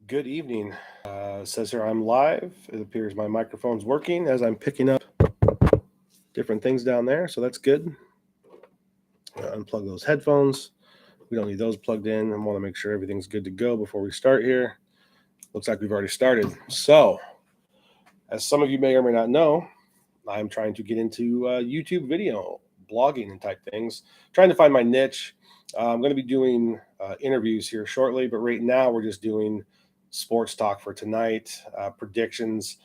Good evening. It says here I'm live. It appears my microphone's working as I'm picking up different things down there, so that's good. Unplug those headphones. We don't need those plugged in. I want to make sure everything's good to go before we start here. Looks like we've already started. So, as some of you may or may not know, I'm trying to get into YouTube video, blogging, and type things, trying to find my niche. I'm going to be doing interviews here shortly, but right now we're just doing sports talk for tonight, predictions,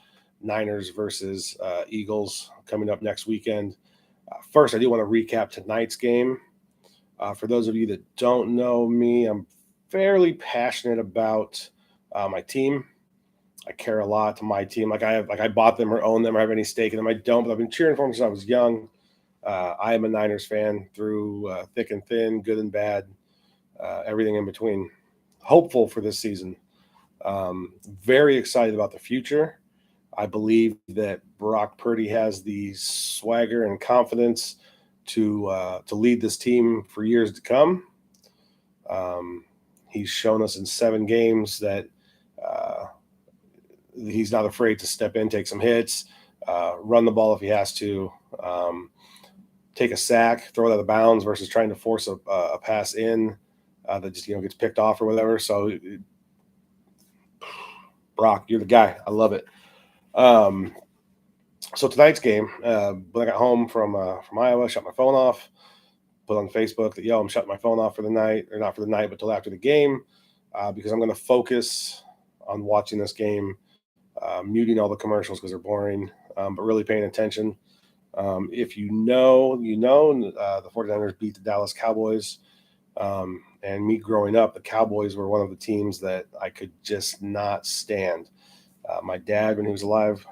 Niners versus Eagles coming up next weekend. First, I do want to recap tonight's game. For those of you that don't know me, I'm fairly passionate about my team. I care a lot to my team. I bought them or own them or have any stake in them. I don't, but I've been cheering for them since I was young. I am a Niners fan through thick and thin, good and bad, everything in between. Hopeful for this season. Very excited about the future. I believe that Brock Purdy has the swagger and confidence to lead this team for years to come. He's shown us in 7 games that he's not afraid to step in, take some hits, run the ball if he has to, take a sack, throw it out of bounds versus trying to force a pass in that just gets picked off or whatever. So, Brock, you're the guy. I love it. So tonight's game, when I got home from Iowa, shut my phone off, put on Facebook that, I'm shutting my phone off for the night, or not for the night, but till after the game, because I'm going to focus on watching this game, muting all the commercials because they're boring, but really paying attention. If you know, the 49ers beat the Dallas Cowboys. And me growing up, the Cowboys were one of the teams that I could just not stand. My dad, when he was alive,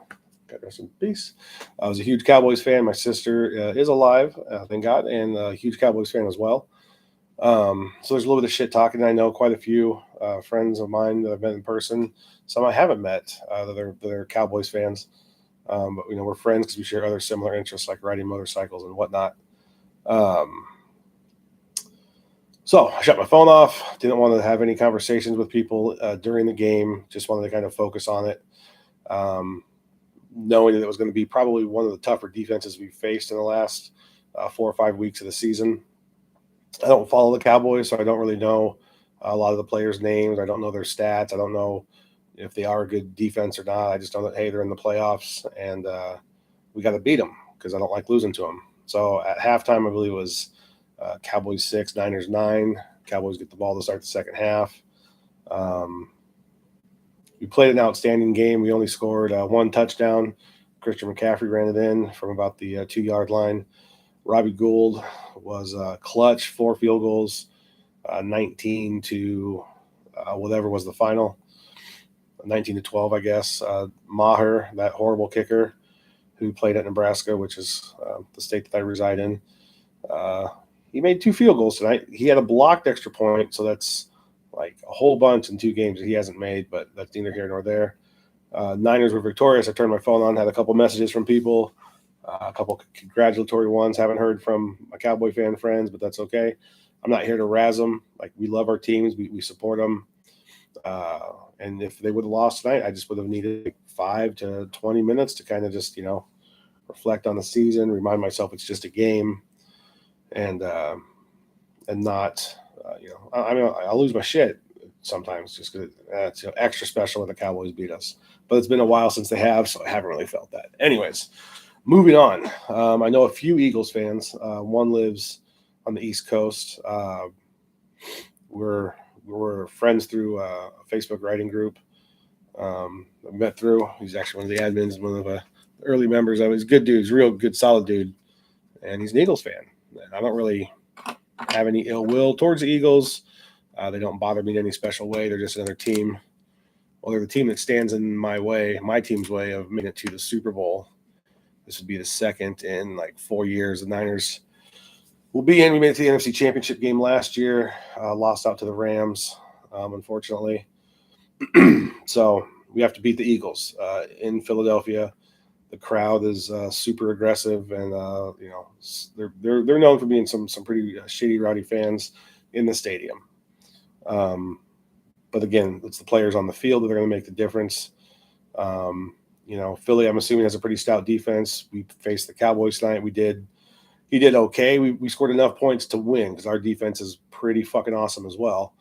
God rest in peace, I was a huge Cowboys fan. My sister is alive, thank God, and a huge Cowboys fan as well. So there's a little bit of shit talking. I know quite a few friends of mine that I've met in person. Some I haven't met that are Cowboys fans. But we're friends because we share other similar interests like riding motorcycles and whatnot. So I shut my phone off. Didn't want to have any conversations with people during the game. Just wanted to kind of focus on it, knowing that it was going to be probably one of the tougher defenses we've faced in the last 4 or 5 weeks of the season. I don't follow the Cowboys, so I don't really know a lot of the players' names. I don't know their stats. I don't know if they are a good defense or not. I just know that, hey, they're in the playoffs, and we got to beat them because I don't like losing to them. So at halftime, I believe it was Cowboys 6, Niners 9. Cowboys get the ball to start the second half. We played an outstanding game. We only scored 1 touchdown. Christian McCaffrey ran it in from about the 2-yard line. Robbie Gould was clutch, 4 field goals, 19 to whatever was the final, 19 to 12, I guess. Maher, that horrible kicker who played at Nebraska, which is the state that I reside in, he made 2 field goals tonight. He had a blocked extra point, so that's like a whole bunch in 2 games that he hasn't made, but that's neither here nor there. Niners were victorious. I turned my phone on, had a couple messages from people, a couple congratulatory ones. Haven't heard from my Cowboy fan friends, but that's okay. I'm not here to razz them. Like, we love our teams. We support them. And if they would have lost tonight, I just would have needed 5 to 20 minutes to kind of just, reflect on the season, remind myself it's just a game, and not, I'll lose my shit sometimes just because it's extra special when the Cowboys beat us. But it's been a while since they have, so I haven't really felt that. Anyways, moving on. I know a few Eagles fans. One lives on the East Coast. We're friends through a Facebook writing group. I met through. He's actually one of the admins, one of the early members of it. He's a good dude. He's a real good, solid dude. And he's an Eagles fan. And I don't really have any ill will towards the Eagles. They don't bother me in any special way. They're just another team. Well, they're the team that stands in my way, my team's way of making it to the Super Bowl. This would be the second in like 4 years. The Niners will be in. We made it to the NFC Championship game last year, lost out to the Rams, unfortunately. So we have to beat the Eagles in Philadelphia. The crowd is super aggressive, and they're known for being some pretty shitty, rowdy fans in the stadium. But again, it's the players on the field that are going to make the difference. Philly, I'm assuming, has a pretty stout defense. We faced the Cowboys tonight. He did okay. We scored enough points to win because our defense is pretty fucking awesome as well.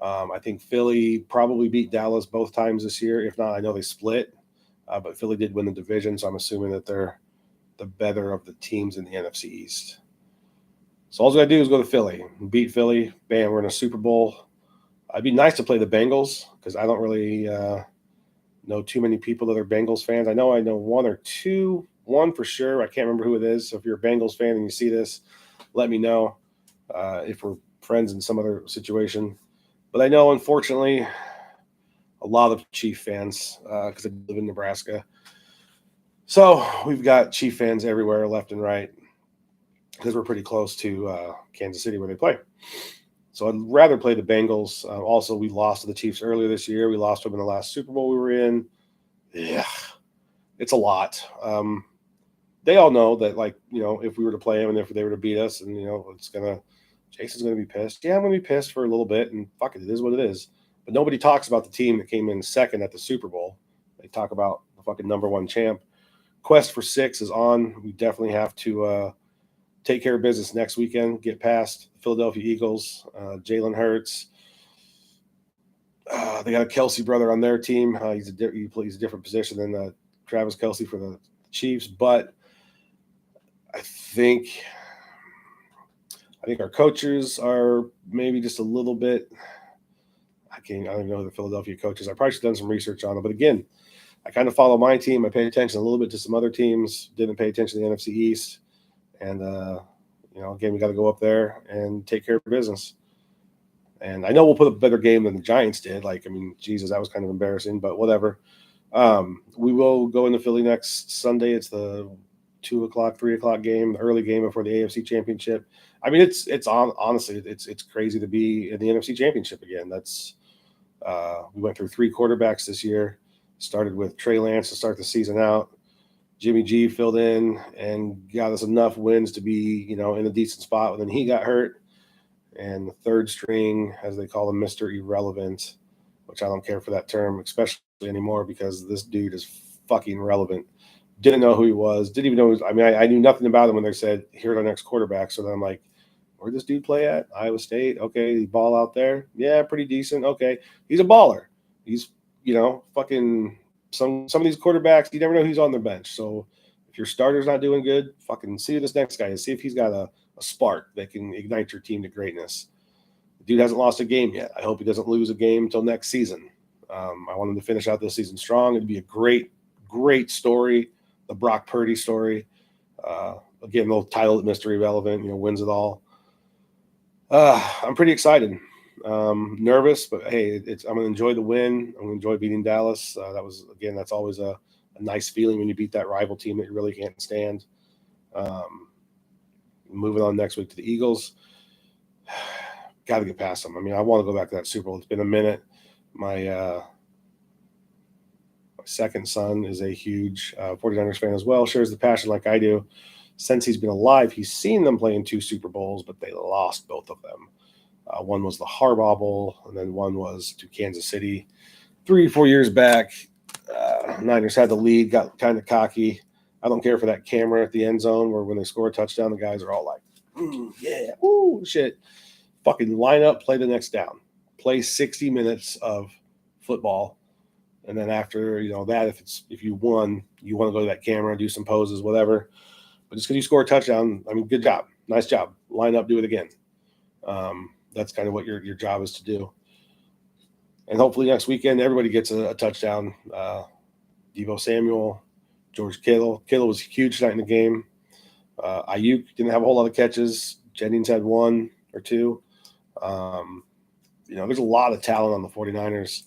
I think Philly probably beat Dallas both times this year. If not, I know they split. But Philly did win the division, so I'm assuming that they're the better of the teams in the NFC East. So all I got to do is go to Philly, beat Philly. Bam, we're in a Super Bowl. It'd be nice to play the Bengals because I don't really know too many people that are Bengals fans. I know one or two, one for sure. I can't remember who it is. So if you're a Bengals fan and you see this, let me know if we're friends in some other situation. But I know, unfortunately, a lot of Chief fans because I live in Nebraska. So we've got Chief fans everywhere, left and right, because we're pretty close to Kansas City where they play. So I'd rather play the Bengals. Also, we lost to the Chiefs earlier this year. We lost to them in the last Super Bowl we were in. Yeah, it's a lot. They all know that, if we were to play them and if they were to beat us, and Jason's gonna be pissed. Yeah, I'm gonna be pissed for a little bit, and fuck it, it is what it is. But nobody talks about the team that came in second at the Super Bowl. They talk about the fucking number one champ. Quest for 6 is on. We definitely have to take care of business next weekend, get past the Philadelphia Eagles, Jalen Hurts. They got a Kelsey brother on their team. He plays a different position than Travis Kelsey for the Chiefs, but I think our coaches are maybe just a little bit. I don't even know who the Philadelphia coaches. I probably should have done some research on them, but again, I kind of follow my team. I pay attention a little bit to some other teams. Didn't pay attention to the NFC East. And, again, we got to go up there and take care of business. And I know we'll put a better game than the Giants did. Jesus, that was kind of embarrassing, but whatever. We will go into Philly next Sunday. It's the 2 o'clock, 3 o'clock game, the early game before the AFC Championship. Honestly, it's crazy to be in the NFC Championship again. We went through 3 quarterbacks this year. Started with Trey Lance to start the season out. Jimmy G filled in and got us enough wins to be, in a decent spot. And then he got hurt. And the third string, as they call him, Mr. Irrelevant, which I don't care for that term, especially anymore, because this dude is fucking relevant. Didn't know who he was. Didn't even know. I knew nothing about him when they said, here's our next quarterback. So then I'm like, where'd this dude play at? Iowa State. Okay. He ball out there. Yeah, pretty decent. Okay. He's a baller. He's, fucking some of these quarterbacks, you never know who's on the bench. So if your starter's not doing good, fucking see who this next guy is. See if he's got a spark that can ignite your team to greatness. The dude hasn't lost a game yet. I hope he doesn't lose a game until next season. I want him to finish out this season strong. It'd be a great, great story, the Brock Purdy story. Again, they'll title it Mystery Relevant, wins it all. I'm pretty excited. Nervous, but hey, I'm going to enjoy the win. I'm going to enjoy beating Dallas. That's always a nice feeling when you beat that rival team that you really can't stand. Moving on next week to the Eagles. Got to get past them. I want to go back to that Super Bowl. It's been a minute. My second son is a huge 49ers fan as well, shares the passion like I do. Since he's been alive, he's seen them play in 2 Super Bowls, but they lost both of them. One was the Harbaugh Bowl, and then one was to Kansas City 3-4 years back. Niners had the lead, got kind of cocky. I don't care for that camera at the end zone where when they score a touchdown, the guys are all like, yeah, ooh, shit. Fucking line up, play the next down. Play 60 minutes of football. And then after, that, if you won, you want to go to that camera, do some poses, whatever. But just because you score a touchdown, good job. Nice job. Line up, do it again. That's kind of what your job is to do. And hopefully next weekend, everybody gets a touchdown. Deebo Samuel, George Kittle. Kittle was huge tonight in the game. Ayuk didn't have a whole lot of catches. Jennings had 1 or 2. There's a lot of talent on the 49ers,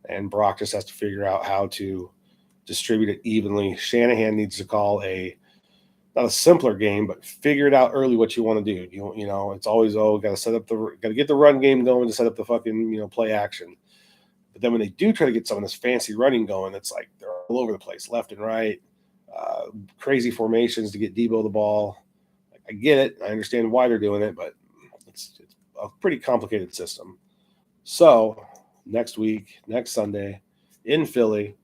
and Brock just has to figure out how to distribute it evenly. Shanahan needs to call not a simpler game, but figure it out early what you want to do. It's always, got to get the run game going to set up the fucking, play action. But then when they do try to get some of this fancy running going, it's like they're all over the place, left and right, crazy formations to get Deebo the ball. I get it. I understand why they're doing it, but it's a pretty complicated system. So next week, next Sunday, in Philly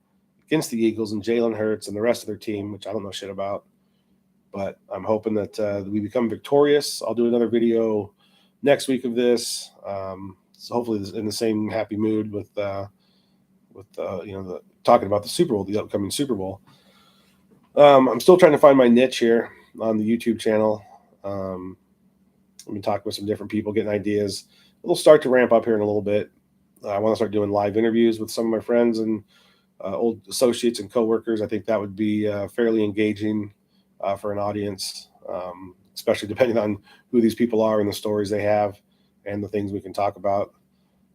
against the Eagles and Jalen Hurts and the rest of their team, which I don't know shit about. But I'm hoping that we become victorious. I'll do another video next week of this. So hopefully in the same happy mood with talking about the Super Bowl, the upcoming Super Bowl. I'm still trying to find my niche here on the YouTube channel. I've been talking with some different people, getting ideas. It'll start to ramp up here in a little bit. I want to start doing live interviews with some of my friends and old associates and coworkers. I think that would be fairly engaging for an audience, especially depending on who these people are and the stories they have and the things we can talk about.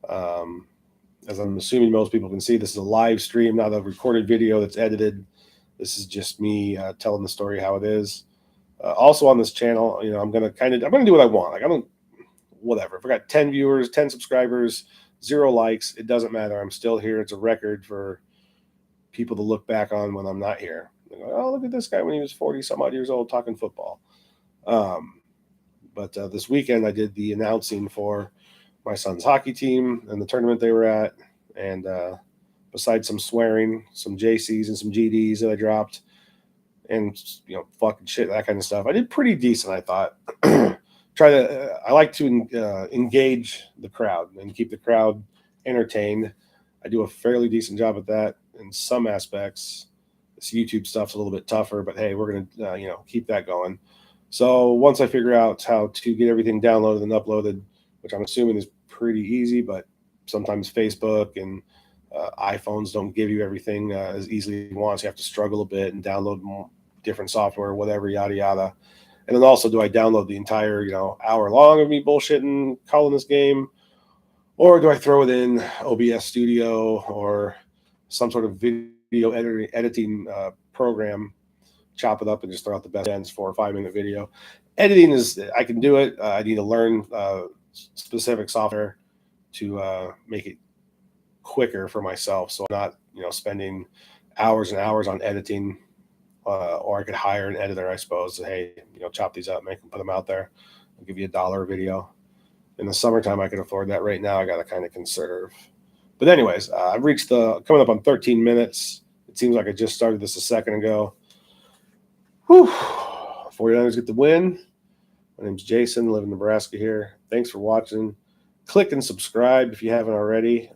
As I'm assuming most people can see, this is a live stream, not a recorded video that's edited. This is just me telling the story how it is. Also on this channel, I'm gonna do what I want. Like whatever. If I got 10 viewers, 10 subscribers, 0 likes, it doesn't matter. I'm still here. It's a record for people to look back on when I'm not here. They go, oh, look at this guy when he was 40 some odd years old talking football. But this weekend I did the announcing for my son's hockey team and the tournament they were at. And besides some swearing, some JCs and some GDs that I dropped and, fucking shit, that kind of stuff, I did pretty decent, I thought. I like to engage the crowd and keep the crowd entertained. I do a fairly decent job at that in some aspects. This YouTube stuff's a little bit tougher, but hey, we're going to, keep that going. So once I figure out how to get everything downloaded and uploaded, which I'm assuming is pretty easy, but sometimes Facebook and iPhones don't give you everything as easily as you want. So you have to struggle a bit and download more different software, whatever, yada, yada. And then also, do I download the entire, hour long of me bullshitting, calling this game? Or do I throw it in OBS Studio or some sort of video editing program, chop it up and just throw out the best ends for a 5-minute video? Editing I can do it. I need to learn specific software to make it quicker for myself. So I'm not, spending hours and hours on editing. Or I could hire an editor, I suppose. Hey, chop these up, make them, put them out there. I'll give you $1 a video. In the summertime, I can afford that. Right now, I got to kind of conserve. But anyways, I've reached coming up on 13 minutes. It seems like I just started this a second ago. Whew. 49ers get the win. My name's Jason, live in Nebraska here. Thanks for watching. Click and subscribe if you haven't already.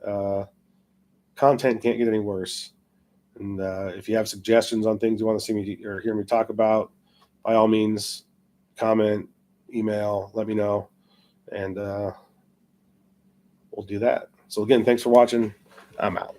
Content can't get any worse. And if you have suggestions on things you want to see me or hear me talk about, by all means, comment, email, let me know, and we'll do that. So again, thanks for watching. I'm out.